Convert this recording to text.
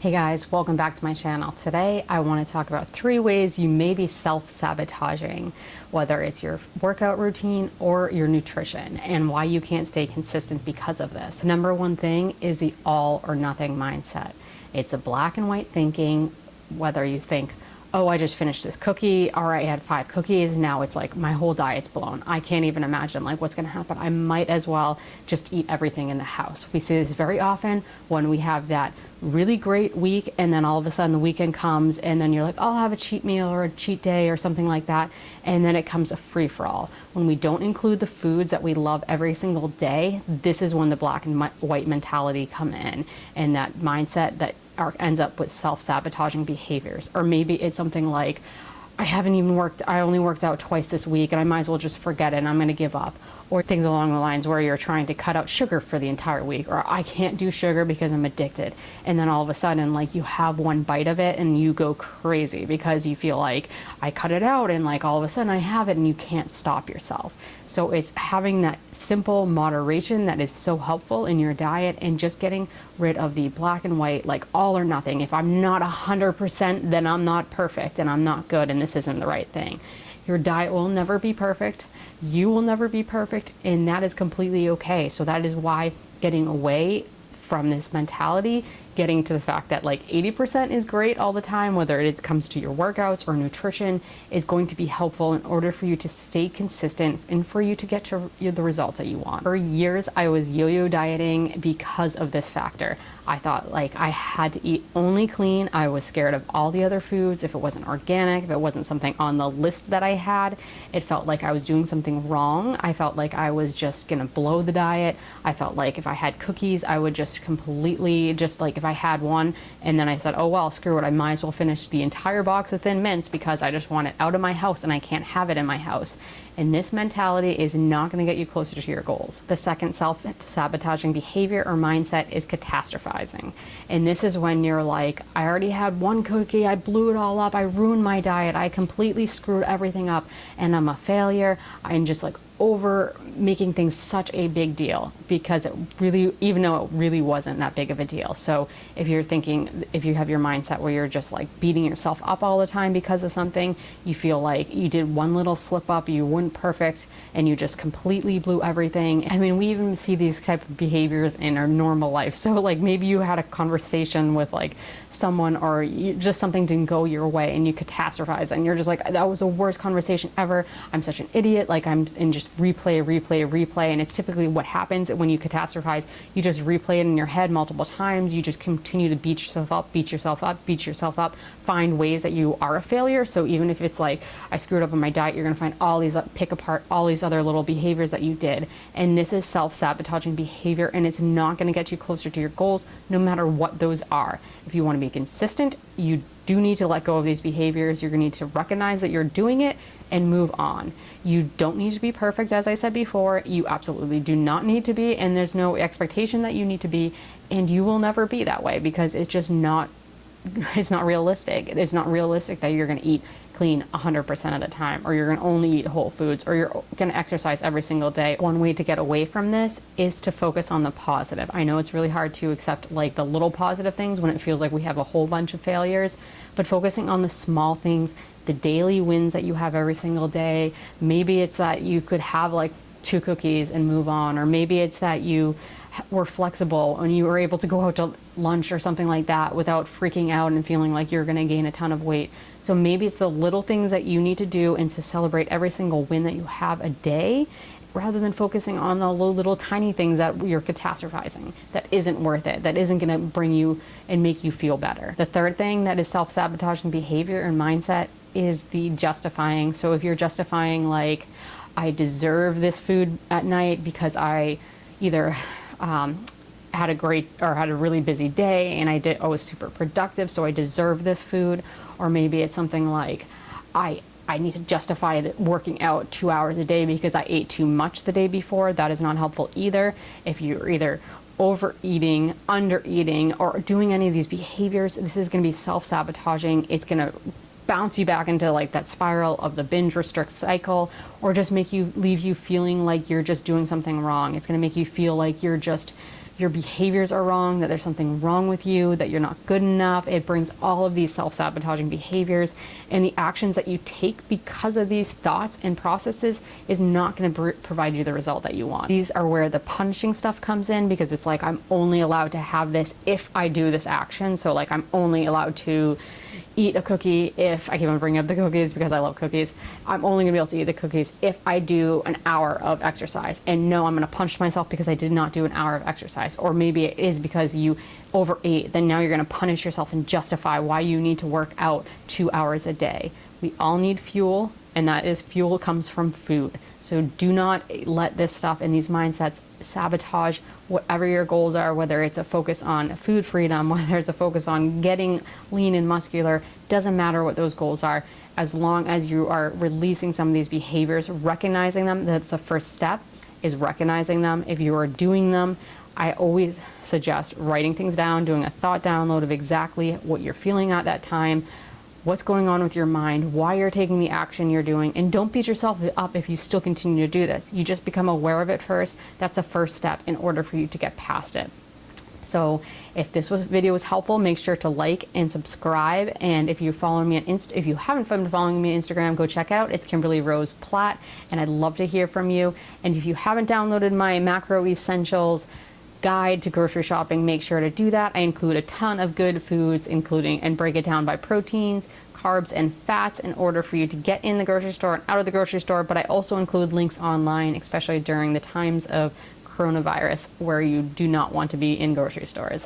Hey guys, welcome back to my channel. Today I want to talk about 3 ways you may be self-sabotaging, whether it's your workout routine or your nutrition, and why you can't stay consistent because of this. Number one thing is the all or nothing mindset. It's a black and white thinking, whether you think, oh, I just finished this cookie, or I had 5 cookies, now it's like my whole diet's blown. I can't even imagine like what's gonna happen. I might as well just eat everything in the house. We see this very often when we have that really great week and then all of a sudden the weekend comes and then you're like, I'll have a cheat meal or a cheat day or something like that, and then it comes a free-for-all. When we don't include the foods that we love every single day, this is when the black and white mentality come in, and that mindset that ends up with self-sabotaging behaviors. Or maybe it's something like, I only worked out twice this week and I might as well just forget it and I'm going to give up. Or things along the lines where you're trying to cut out sugar for the entire week, or I can't do sugar because I'm addicted. And then all of a sudden, like, you have one bite of it and you go crazy because you feel like I cut it out and like all of a sudden I have it and you can't stop yourself. So it's having that simple moderation that is so helpful in your diet, and just getting rid of the black and white, like all or nothing. If I'm not 100%, then I'm not perfect and I'm not good and this isn't the right thing. Your diet will never be perfect. You will never be perfect, and that is completely okay. So that is why getting away from this mentality, getting to the fact that like 80% is great all the time, whether it comes to your workouts or nutrition, is going to be helpful in order for you to stay consistent and for you to get to the results that you want. For years, I was yo-yo dieting because of this factor. I thought like I had to eat only clean. I was scared of all the other foods. If it wasn't organic, if it wasn't something on the list that I had, it felt like I was doing something wrong. I felt like I was just gonna blow the diet. I felt like if I had cookies, I would just completely, just like if I had one and then I said, oh well, screw it, I might as well finish the entire box of Thin Mints because I just want it out of my house and I can't have it in my house. And this mentality is not going to get you closer to your goals. The second self-sabotaging behavior or mindset is catastrophizing. And this is when you're like, I already had one cookie, I blew it all up, I ruined my diet, I completely screwed everything up, and I'm a failure. I'm just like over making things such a big deal, because it really, even though it really wasn't that big of a deal. So if you're thinking, if you have your mindset where you're just like beating yourself up all the time because of something, you feel like you did one little slip up, you weren't perfect, and you just completely blew everything. I mean, we even see these type of behaviors in our normal life. So like maybe you had a conversation with like someone, or just something didn't go your way and you catastrophize and you're just like, that was the worst conversation ever, I'm such an idiot, like I'm in just replay, and it's typically what happens when you catastrophize. You just replay it in your head multiple times. You just continue to beat yourself up, find ways that you are a failure. So even if it's like, I screwed up on my diet, you're gonna find all these, pick apart all these other little behaviors that you did. And this is self-sabotaging behavior, and it's not gonna get you closer to your goals, no matter what those are. If you wanna be consistent, you do need to let go of these behaviors. You're gonna need to recognize that you're doing it and move on. You don't need to be perfect, as I said before. You absolutely do not need to be, and there's no expectation that you need to be, and you will never be that way because it's just not, it's not realistic. It's not realistic that you're gonna eat clean 100% of the time, or you're gonna only eat whole foods, or you're gonna exercise every single day. One way to get away from this is to focus on the positive. I know it's really hard to accept like the little positive things when it feels like we have a whole bunch of failures, but focusing on the small things, the daily wins that you have every single day. Maybe it's that you could have like 2 cookies and move on, or maybe it's that you were flexible and you were able to go out to lunch or something like that without freaking out and feeling like you're going to gain a ton of weight. So maybe it's the little things that you need to do and to celebrate every single win that you have a day, rather than focusing on the little tiny things that you're catastrophizing, that isn't worth it, that isn't going to bring you and make you feel better. The third thing that is self-sabotaging behavior and mindset is the justifying. So if you're justifying like, I deserve this food at night because I either had a really busy day and I was super productive, so I deserve this food. Or maybe it's something like, I need to justify working out 2 hours a day because I ate too much the day before. That is not helpful either. If you're either overeating, undereating, or doing any of these behaviors, this is going to be self-sabotaging. It's going to bounce you back into like that spiral of the binge restrict cycle, or just leave you feeling like you're just doing something wrong. It's going to make you feel like you're your behaviors are wrong, that there's something wrong with you, that you're not good enough. It brings all of these self-sabotaging behaviors, and the actions that you take because of these thoughts and processes is not going to provide you the result that you want. These are where the punishing stuff comes in, because it's like, I'm only allowed to have this if I do this action. So like, I'm only allowed to eat a cookie if, I keep on bringing up the cookies because I love cookies, I'm only gonna be able to eat the cookies if I do an hour of exercise. And no, I'm gonna punish myself because I did not do an hour of exercise. Or maybe it is because you overate, then now you're gonna punish yourself and justify why you need to work out 2 hours a day. We all need fuel, and that is, fuel comes from food. So do not let this stuff and these mindsets sabotage whatever your goals are, whether it's a focus on food freedom, whether it's a focus on getting lean and muscular. Doesn't matter what those goals are, as long as you are releasing some of these behaviors, recognizing them. That's the first step, is recognizing them. If you are doing them, I always suggest writing things down, doing a thought download of exactly what you're feeling at that time, what's going on with your mind, why you're taking the action you're doing, and don't beat yourself up if you still continue to do this. You just become aware of it first. That's the first step in order for you to get past it. So if this video was helpful, make sure to like and subscribe. And if you follow me on if you haven't been following me on Instagram, go check out. It's Kimberly Rose Platt, and I'd love to hear from you. And if you haven't downloaded my macro essentials guide to grocery shopping, make sure to do that. I include a ton of good foods, including, and break it down by proteins, carbs, and fats in order for you to get in the grocery store and out of the grocery store. But I also include links online, especially during the times of coronavirus, where you do not want to be in grocery stores.